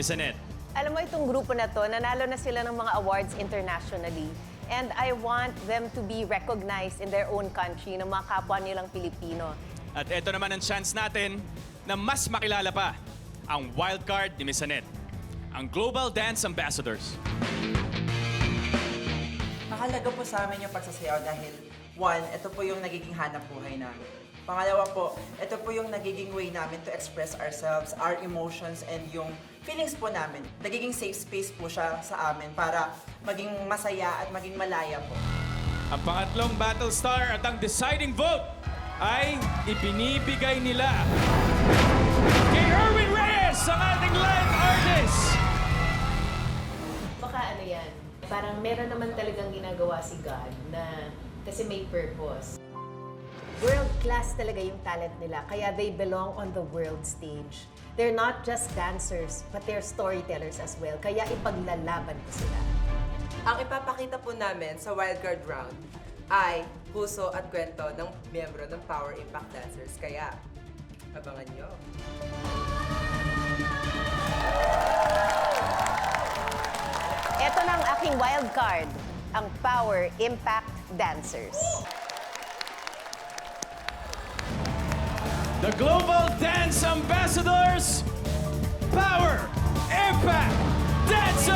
Miss Annette. Alam mo, itong grupo na to, nanalo na sila ng mga awards internationally. And I want them to be recognized in their own country, ng mga kapwa nilang Pilipino. At ito naman ang chance natin na mas makilala pa ang wildcard ni Miss Annette, ang Global Dance Ambassadors. Mahalaga po sa amin yung pagsasayaw dahil, one, ito po yung nagiging hanap buhay namin. Pangalawa po, ito po yung nagiging way namin to express ourselves, our emotions, and yung feelings po namin. Nagiging safe space po siya sa amin para maging masaya at maging malaya po. Ang pangatlong battle star at ang deciding vote ay ibinibigay nila kay Erwin Reyes, ang ating live artist. Baka ano yan, parang meron naman talagang ginagawa si God na kasi may purpose. World class talaga yung talent nila, kaya they belong on the world stage. They're not just dancers, but they're storytellers as well, kaya ipaglalaban ko sila. Ang ipapakita po namin sa wildcard round ay puso at kwento ng miyembro ng Power Impact Dancers. Kaya, abangan nyo. Ito na ang aking wildcard, ang Power Impact Dancers. The Global Dance Ambassadors, Power Impact Dancers!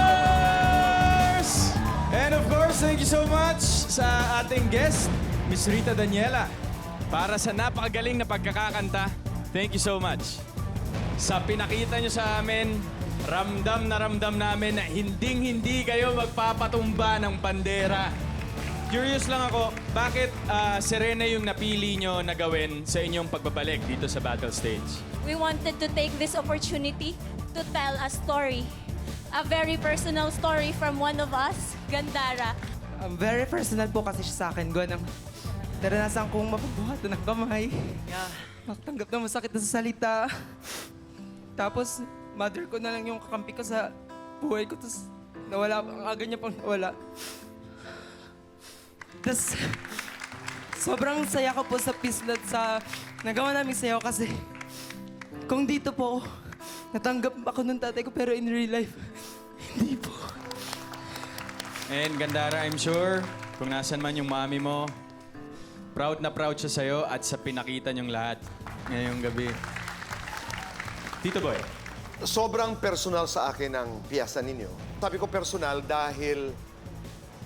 And of course, thank you so much sa ating guest, Miss Rita Daniela, para sa napakagaling na pagkakakanta. Thank you so much. Sa pinakita nyo sa amin, ramdam namin na hinding-hindi kayo magpapatumba ng bandera. Curious lang ako, bakit Serena yung napili nyo na gawin sa inyong pagbabalik dito sa battle stage? We wanted to take this opportunity to tell a story. A very personal story from one of us, Gandara. Very personal po kasi siya sa akin. Naranasan kong mapabuhatan ng kamay. Makatanggap ng masakit na salita. Tapos, mother ko na lang yung kakampi ko sa buhay ko. Tapos, nawala, ang aga niya pang nawala. Tapos, sobrang saya ko po sa Pislat sa nagawa namin sayaw kasi kung dito po, natanggap ako ng tatay ko pero in real life, hindi po. And Gandara, I'm sure, kung nasan man yung mami mo, proud na proud siya sa'yo at sa pinakita niyong lahat ngayong gabi. Tito Boy. Sobrang personal sa akin ang piyesa ninyo. Sabi ko personal dahil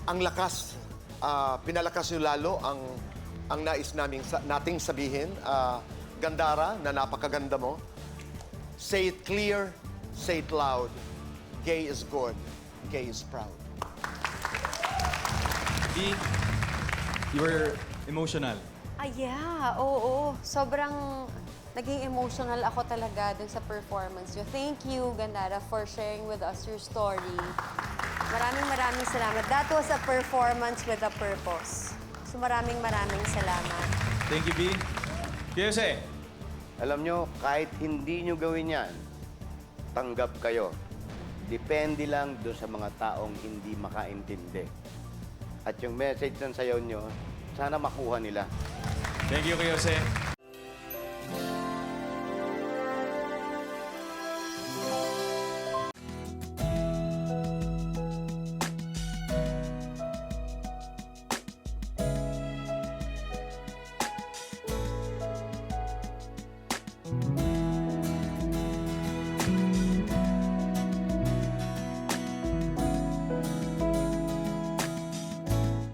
ang lakas, pinalakas nyo lalo ang nais nating sabihin. Gandara, na napakaganda mo. Say it clear, say it loud. Gay is good, gay is proud. Di, you were emotional. Yeah, oo. Sobrang naging emotional ako talaga dun sa performance nyo. Thank you, Gandara, for sharing with us your story. Maraming salamat. That was a performance with a purpose. So maraming salamat. Thank you, B. Jose. Alam nyo, kahit hindi nyo gawin yan, tanggap kayo. Depende lang doon sa mga taong hindi makaintindi. At yung message ng sayaw nyo, sana makuha nila. Thank you, Jose.